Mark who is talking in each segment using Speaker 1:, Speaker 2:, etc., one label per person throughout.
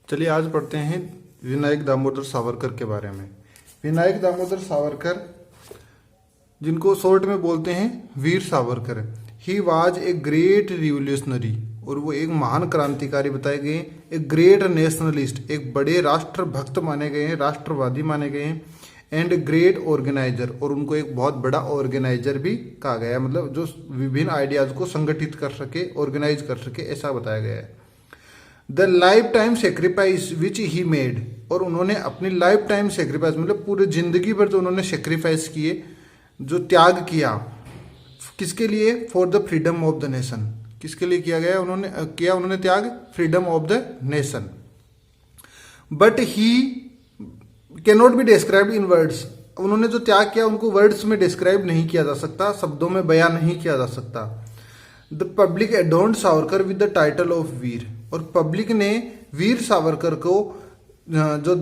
Speaker 1: चलिए आज पढ़ते हैं विनायक दामोदर सावरकर के बारे में। विनायक दामोदर सावरकर, जिनको शॉर्ट में बोलते हैं Veer Savarkar, he was a great revolutionary, और वो एक महान क्रांतिकारी बताए गए, एक ग्रेट नेशनलिस्ट, एक बड़े राष्ट्रभक्त माने गए हैं, राष्ट्रवादी माने गए हैं, एंड ग्रेट ऑर्गेनाइजर, और उनको एक बहुत बड़ा ऑर्गेनाइजर भी कहा गया है, मतलब जो विभिन्न आइडियाज को संगठित कर सके, ऑर्गेनाइज कर सके, ऐसा बताया गया है। The life time sacrifice which he made, और उन्होंने अपनी लाइफ टाइम सेक्रीफाइस मतलब पूरे जिंदगी भर जो उन्होंने सेक्रीफाइस किए, जो त्याग किया, किसके लिए? For the freedom of the nation. किसके लिए किया गया? उन्होंने त्याग freedom of the nation. But he can not be described in words, उन्होंने जो त्याग किया उनको वर्ड्स में डिस्क्राइब नहीं किया जा सकता, शब्दों में बयान नहीं किया जा सकता। The public adorned Savarkar with the title of Veer, और पब्लिक ने वीर सावरकर को, जो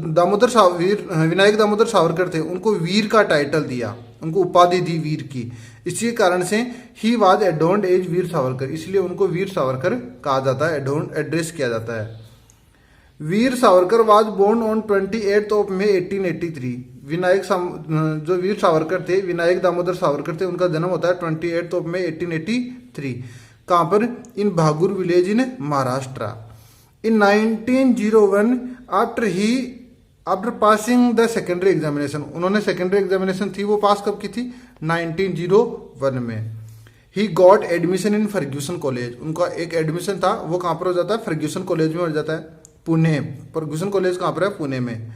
Speaker 1: विनायक दामोदर सावरकर थे, उनको वीर का टाइटल दिया, उनको उपाधि दी वीर की। इसी कारण से he was एडोन्ड as Veer Savarkar, इसलिए उनको वीर सावरकर कहा जाता है, एड्रेस किया जाता है। Veer Savarkar was born on 28 of May 1883। जो वीर सावरकर थे, विनायक दामोदर सावरकर थे, उनका जन्म होता है 28 ऑफ May 1883। कहाँ पर? In Bhagur village in Maharashtra. In 1901 after passing the secondary examination, उन्होंने सेकेंडरी एग्जामिनेशन थी वो पास कब की थी? 1901 में। He got admission in Fergusson college, उनका एक एडमिशन था, वो कहाँ पर हो जाता है? फर्ग्यूसन कॉलेज में हो जाता है, पुणे। फर्ग्यूसन कॉलेज कहाँ पर है? पुणे में।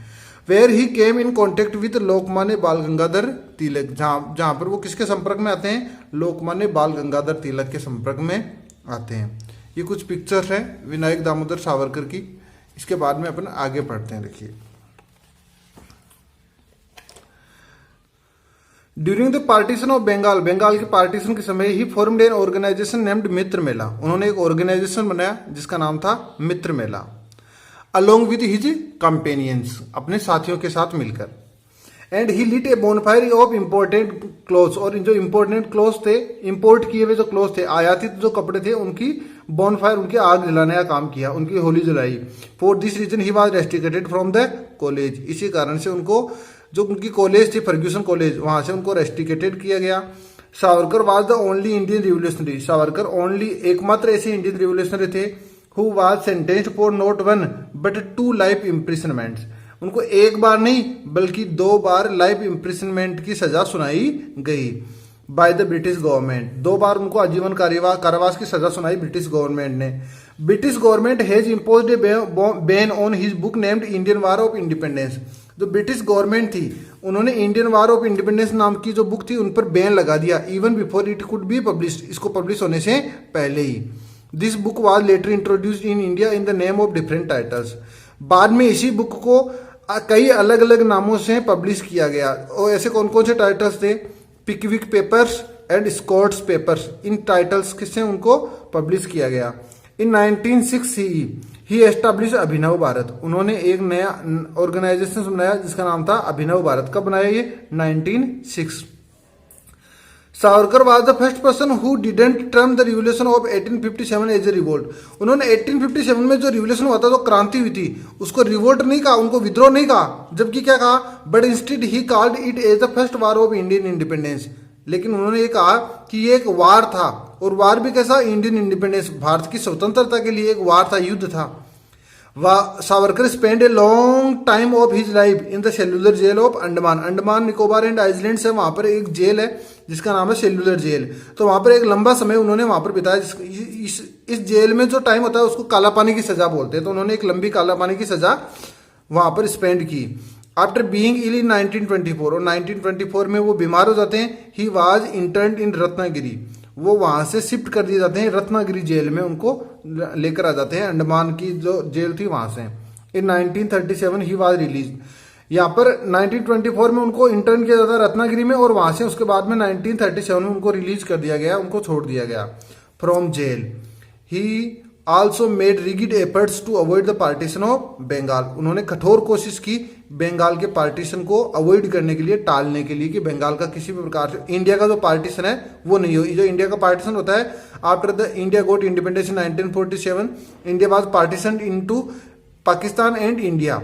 Speaker 1: Where he came in contact with Lokmanya Bal Gangadhar तिलक, जहाँ पर वो किसके संपर्क में आते हैं? लोकमान्य बाल गंगाधर तिलक के संपर्क में आते हैं। ये कुछ पिक्चर्स हैं विनायक दामोदर सावरकर की। इसके बाद में अपन आगे पढ़ते हैं। देखिए, during the partition of Bengal, Bengal के पार्टीशन के समय ही formed an organization named Mitra Mela, उन्होंने एक ऑर्गेनाइजेशन बनाया जिसका नाम था Mitra Mela. Along with his companions, अपने साथियों के साथ मिलकर। And he lit a bonfire of important clothes, और जो इम्पोर्टेंट क्लोथ्स थे, इंपोर्ट किए हुए जो क्लोथ्स थे, आयातित जो कपड़े थे, उनकी बोनफायर, उनकी आग जलाने का काम किया, उनकी होली जलाई। For this reason he was rusticated from the college, इसी कारण से उनको, जो उनकी कॉलेज थी फर्ग्यूसन कॉलेज, वहां से उनको रेस्ट्रिकेटेड किया गया। Savarkar was the only Indian revolutionary, Savarkar only एकमात्र ऐसे इंडियन रिवोल्यूशनरी थे who was sentenced for not one but 2 life imprisonments, उनको एक बार नहीं बल्कि 2 बार लाइफ इम्प्रिजनमेंट की सजा सुनाई गई बाय द ब्रिटिश गवर्नमेंट। 2 बार उनको आजीवन कारावास की सजा सुनाई ब्रिटिश गवर्नमेंट ने। British government has imposed A ban on his book named Indian war of independence, जो ब्रिटिश गवर्नमेंट थी उन्होंने इंडियन वार ऑफ इंडिपेंडेंस नाम की जो बुक थी उन पर बैन लगा दिया, even before it could be published, इसको पब्लिश होने से पहले ही। This book was later introduced in India in the name of different titles, बाद में इसी बुक को कई अलग अलग नामों से पब्लिश किया गया। और ऐसे कौन कौन से टाइटल्स थे? Pickwick papers and Scott's papers, इन टाइटल्स किससे उनको पब्लिश किया गया। इन 1906 ही एस्टैब्लिश अभिनव भारत, उन्होंने एक नया ऑर्गेनाइजेशन बनाया जिसका नाम था अभिनव भारत। कब बनाया ये? 1906। Savarkar was the first person who didn't term the revolution of 1857 as a revolt, उन्होंने 1857 में जो रिवोल्यूशन हुआ था, जो क्रांति हुई थी, उसको रिवोल्ट नहीं कहा, उनको विद्रोह नहीं कहा, जबकि क्या कहा? But instead he called it as the first war of Indian independence, लेकिन उन्होंने ये कहा कि ये एक वार था, और वार भी कैसा? इंडियन इंडिपेंडेंस, भारत की स्वतंत्रता के लिए एक वार था, युद्ध था। Savarkar spend a long time of his life in the cellular jail of Andaman, Andaman Nicobar and island से वहां पर एक जेल है जिसका नाम है सेल्यूलर जेल, तो वहां पर एक लंबा समय उन्होंने वहां पर बिताया। इस जेल में जो टाइम होता है उसको काला पानी की सजा बोलते हैं, तो उन्होंने एक लंबी काला पानी की सजा वहां पर स्पेंड की। आफ्टर बीइंग इल इन 1924, और 1924 में वो बीमार हो जाते हैं। ही वाज इंटर्न्ड इन रत्नागिरी, वो वहां से शिफ्ट कर दिए जाते हैं रत्नागिरी जेल में, उनको लेकर आ जाते हैं, अंडमान की जो जेल थी वहां से। इन 1937 ही वाज रिलीज, यहाँ पर 1924 में उनको इंटर्न किया जाता है रत्नागिरी में, और वहां से उसके बाद में 1937 में उनको रिलीज कर दिया गया, उनको छोड़ दिया गया from jail. He also made rigid efforts to avoid the partition of Bengal, उन्होंने कठोर कोशिश की बंगाल के पार्टीशन को अवॉइड करने के लिए, टालने के लिए, कि बंगाल का किसी भी प्रकार से इंडिया का जो पार्टीशन है वो नहीं हो। जो इंडिया का पार्टीशन होता है after the India got independence in 1947, India was partition into Pakistan and India,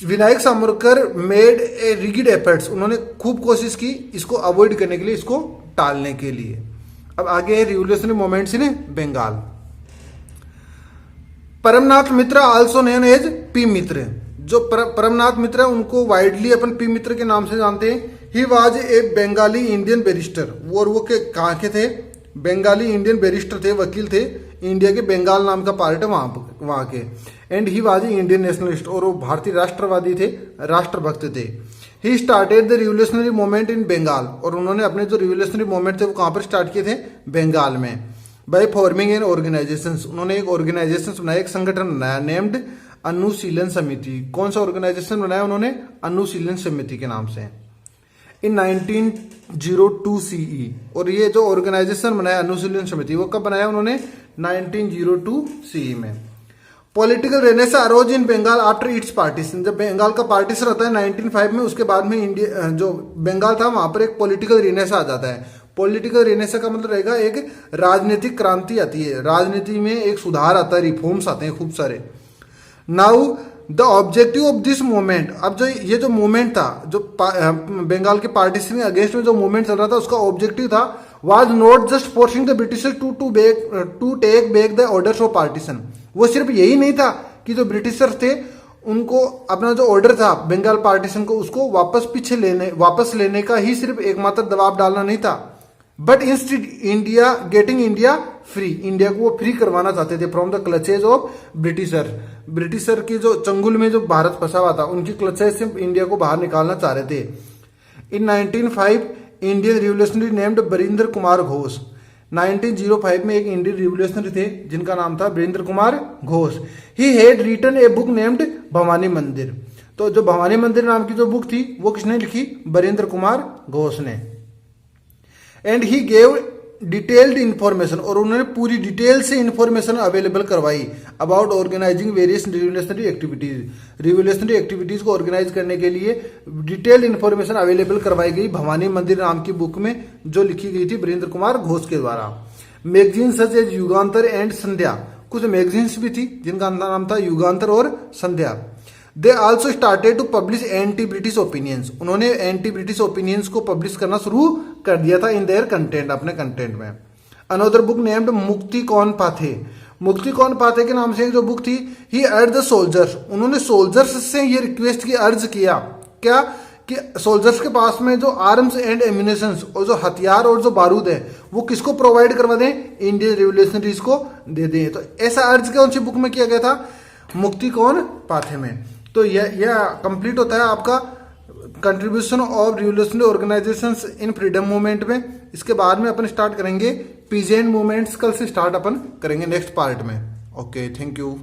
Speaker 1: Vinayak Savarkar made a rigid efforts, उन्होंने खूब कोशिश की इसको अवॉइड करने के लिए, इसको टालने के लिए। अब आगे है revolutionary moments in Bengal. Paramnath Mitra also known as P Mitra, जो परमनाथ मित्र है उनको वाइडली अपन पी मित्र के नाम से जानते हैं। ही was A Bengali Indian barrister, वो के कहाँ के थे, बंगाली इंडियन बैरिस्टर थे, वकील थे, इंडिया के बंगाल नाम का पार्ट है वहाँ के। And he was Indian nationalist, और वो भारतीय राष्ट्रवादी थे, राष्ट्रभक्त थे। He started the revolutionary movement in Bengal, और उन्होंने अपने जो रिवोल्यूशनरी मूवमेंट थे वो कहाँ पर स्टार्ट किए थे, बंगाल में। बाय फॉर्मिंग एन ऑर्गेनाइजेशन, उन्होंने एक ऑर्गेनाइजेशन बनाया, एक संगठन बनाया, नेम्ड अनुशीलन समिति। कौन सा ऑर्गेनाइजेशन बनाया उन्होंने, अनुशीलन समिति के नाम से, इन 1902 CE। और ये जो ऑर्गेनाइजेशन बनाया अनुशीलन समिति, वो कब बनाया उन्होंने, 1902 CE में। Political renaissance arose in Bengal after its partition, जब बंगाल का पार्टीशन होता है 1905 में, उसके बाद में इंडिया जो बंगाल था वहां पर एक पॉलिटिकल रेनेसा आ जाता है। पॉलिटिकल रेनेसा का मतलब रहेगा एक राजनीतिक क्रांति आती है, राजनीति में एक सुधार आता है, रिफॉर्म्स आते हैं खूब सारे। Now the objective of this movement, अब जो ये जो मूवमेंट था, जो बंगाल के पार्टीशन के अगेंस्ट में जो मूवमेंट चल रहा था, उसका ऑब्जेक्टिव था was not just forcing the Britishers to take back the orders of partition. वो सिर्फ यही नहीं था कि जो ब्रिटिशर्स थे उनको अपना जो ऑर्डर था बंगाल पार्टीशन को, उसको वापस लेने का ही सिर्फ एकमात्र दबाव डालना नहीं था, but instead India getting India free, India को वो फ्री करवाना चाहते थे from the clutches of britisher की जो चंगुल में जो भारत फंसा हुआ था, उनकी क्लचेज से इंडिया को बाहर निकालना चाह रहे थे। In 1905 Indian revolutionary named Barindra Kumar Ghosh, 1905 में एक इंडियन रिवोल्यूशनरी थे जिनका नाम था Barindra Kumar Ghosh. He had written a book named Bhawani Mandir, तो जो भवानी मंदिर नाम की जो बुक थी वो किसने लिखी, बरिंदर कुमार घोष ने। And he gave detailed information, और उन्होंने पूरी डिटेल से इंफॉर्मेशन अवेलेबल करवाई about organizing various revolutionary activities. Revolutionary activities को ऑर्गेनाइज करने के लिए डिटेल्ड इंफॉर्मेशन अवेलेबल करवाई गई भवानी मंदिर नाम की बुक में, जो लिखी गई थी बरिंदर कुमार घोष के द्वारा। Magazine such as Yugantar and Sandhya, कुछ मैगजीन्स भी थी जिनका नाम था युगांतर और Sandhya. They also started to publish anti British opinions, उन्होंने एंटी ब्रिटिश ओपिनियंस को पब्लिश करना शुरू कर दिया था इन देयर कंटेंट, अपने कंटेंट में। Another book named Mukti Kon पाथे, मुक्ति कौन पाथे के नाम से एक जो बुक थी। ही अर्ज द सोल्जर्स, उन्होंने सोल्जर्स से ये रिक्वेस्ट की, अर्ज किया क्या कि सोल्जर्स के पास में जो आर्म्स एंड एम्यूनेशंस और जो हथियार और जो बारूद है वो किसको प्रोवाइड करवा दें, इंडियन रिवोल्यूशनरीज को दे दें। तो ऐसा अर्ज कौन सी बुक में किया गया था, मुक्ति कौन पाथे में। तो यह कंप्लीट होता है आपका contribution of revolutionary organisations in freedom movement में। इसके बाद में अपन स्टार्ट करेंगे पीजेंट मूवमेंट्स, कल से स्टार्ट अपन करेंगे नेक्स्ट पार्ट में। Okay, thank you.